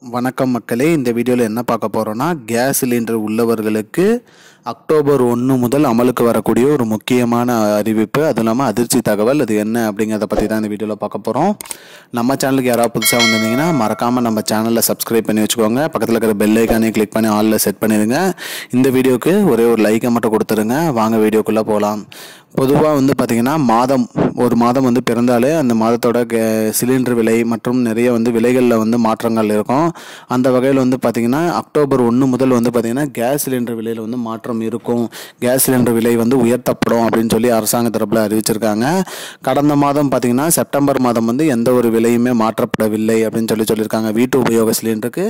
வணக்கம் மக்களே, இந்த வீடியோவில் என்ன பார்க்க போகிறோன்னா, கேஸ் சிலிண்டர் உள்ளவர்களுக்கு அக்டோபர் 1 முதல் அமலுக்கு வரக்கூடிய ஒரு முக்கியமான அறிவிப்பு. அதுவும் இல்லாமல் அதிர்ச்சி தகவல். அது என்ன அப்படிங்கிறத பற்றி தான் இந்த வீடியோவில் பார்க்க போகிறோம். நம்ம சேனலுக்கு யாராவது புதுசாக வந்திருந்தீங்கன்னா மறக்காமல் நம்ம சேனலில் சப்ஸ்கிரைப் பண்ணி வச்சுக்கோங்க. பக்கத்தில் இருக்கிற பெல் ஐக்கானே கிளிக் பண்ணி ஆலில் செட் பண்ணிடுங்க. இந்த வீடியோவுக்கு ஒரே ஒரு லைக்கை மட்டும் கொடுத்துருங்க. வாங்க வீடியோக்குள்ளே போகலாம். பொதுவாக பார்த்திங்கன்னா ஒரு மாதம் பிறந்தாலே அந்த மாதத்தோட சிலிண்டர் விலை மற்றும் நிறைய விலைகளில் மாற்றங்கள் இருக்கும். அந்த வகையில் பார்த்திங்கன்னா அக்டோபர் 1 முதல் பார்த்திங்கன்னா கேஸ் சிலிண்டர் விலையில் மாற்றம் இருக்கும். கேஸ் சிலிண்டர் விலை உயர்த்தப்படும் அப்படின்னு சொல்லி அரசாங்க தரப்பில் அறிவிச்சிருக்காங்க. கடந்த மாதம் பார்த்திங்கன்னா செப்டம்பர் மாதம் எந்த ஒரு விலையுமே மாற்றப்படவில்லை அப்படின்னு சொல்லியிருக்காங்க. வீட்டு உபயோக சிலிண்டருக்கு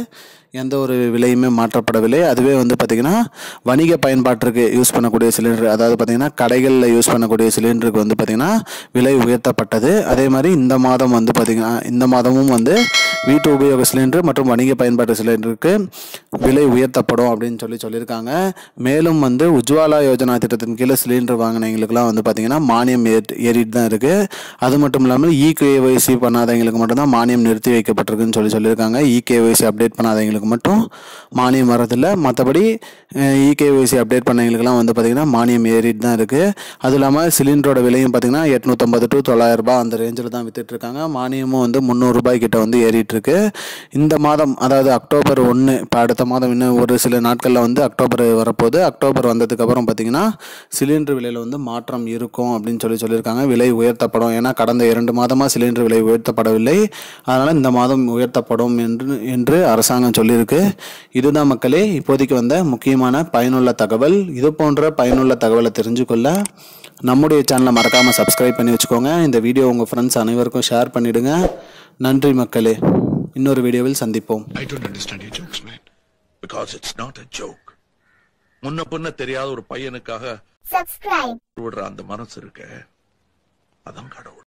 எந்த ஒரு விலையுமே மாற்றப்படவில்லை. அதுவே பார்த்திங்கன்னா வணிக பயன்பாட்டிற்கு யூஸ் பண்ணக்கூடிய சிலிண்டர், அதாவது பார்த்திங்கன்னா கடைகளில் யூஸ் பண்ணக்கூடிய சிலிண்டருக்கு பார்த்திங்கன்னா விலை உயர்த்தப்பட்டது. அதே மாதிரி இந்த மாதம் பார்த்திங்கன்னா இந்த மாதமும் வீட்டு உபயோக சிலிண்டர் மற்றும் வணிக பயன்பாட்டு சிலிண்டருக்கு விலை உயர்த்தப்படும் அப்படின்னு சொல்லியிருக்காங்க. மேலும் உஜ்வாலா யோஜனா திட்டத்தின் கீழே சிலிண்டர் வாங்கினவங்களுக்குலாம் பார்த்திங்கன்னா மானியம் ஏறிட்டு தான் இருக்குது. அது மட்டும் இல்லாமல் இகேஒய்சி பண்ணாதவங்களுக்கு மட்டும்தான் மானியம் நிறுத்தி வைக்கப்பட்டிருக்குன்னு சொல்லியிருக்காங்க. இகேஒய்சி அப்டேட் பண்ணாதவங்களுக்கு மட்டும் மானியம் வரதில்லை. மற்றபடி இகேஒய்சி அப்டேட் பண்ணவங்களுக்குலாம் பார்த்திங்கன்னா மானியம் ஏறிட்டு தான் இருக்குது. அதுவும் இல்லாமல் சிலிண்டரோட விலையும் பார்த்திங்கன்னா 850 to 900 ரூபாய் அந்த ரேஞ்சில் தான் விற்றுட்ருக்காங்க. மானியமும் 300 ரூபாய் கிட்ட ஏறிட்டு இருக்கு. இந்த மாதம், அதாவது அக்டோபர் 1, இப்போ அடுத்த மாதம் இன்னும் ஒரு சில நாட்களில் அக்டோபர் வரப்போகுது. அக்டோபர் வந்ததுக்கு அப்புறம் பார்த்திங்கன்னா சிலிண்டர் விலையில் மாற்றம் இருக்கும் அப்படின்னு சொல்லியிருக்காங்க. விலை உயர்த்தப்படும். ஏன்னா கடந்த 2 மாதமாக சிலிண்டர் விலை உயர்த்தப்படவில்லை. அதனால் இந்த மாதம் உயர்த்தப்படும் என்று அரசாங்கம் சொல்லியிருக்கு. இதுதான் மக்களே இப்போதைக்கு முக்கியமான பயனுள்ள தகவல். இது போன்ற பயனுள்ள தகவலை தெரிஞ்சுக்கொள்ள நம்முடைய சேனலை மறக்காமல் சப்ஸ்கிரைப் பண்ணி வச்சுக்கோங்க. இந்த வீடியோ உங்கள் ஃப்ரெண்ட்ஸ் அனைவருக்கும் ஷேர் பண்ணிவிடுங்க. நன்றி மக்களே. இன்னொரு வீடியோவில் சந்திப்போம். I don't understand your jokes, man. Because it's not a joke. முன்ன பின்ன தெரியாத ஒரு பையனுக்காக subscribe விடுற அந்த மனசு இருக்க, அதான் கடவுள்.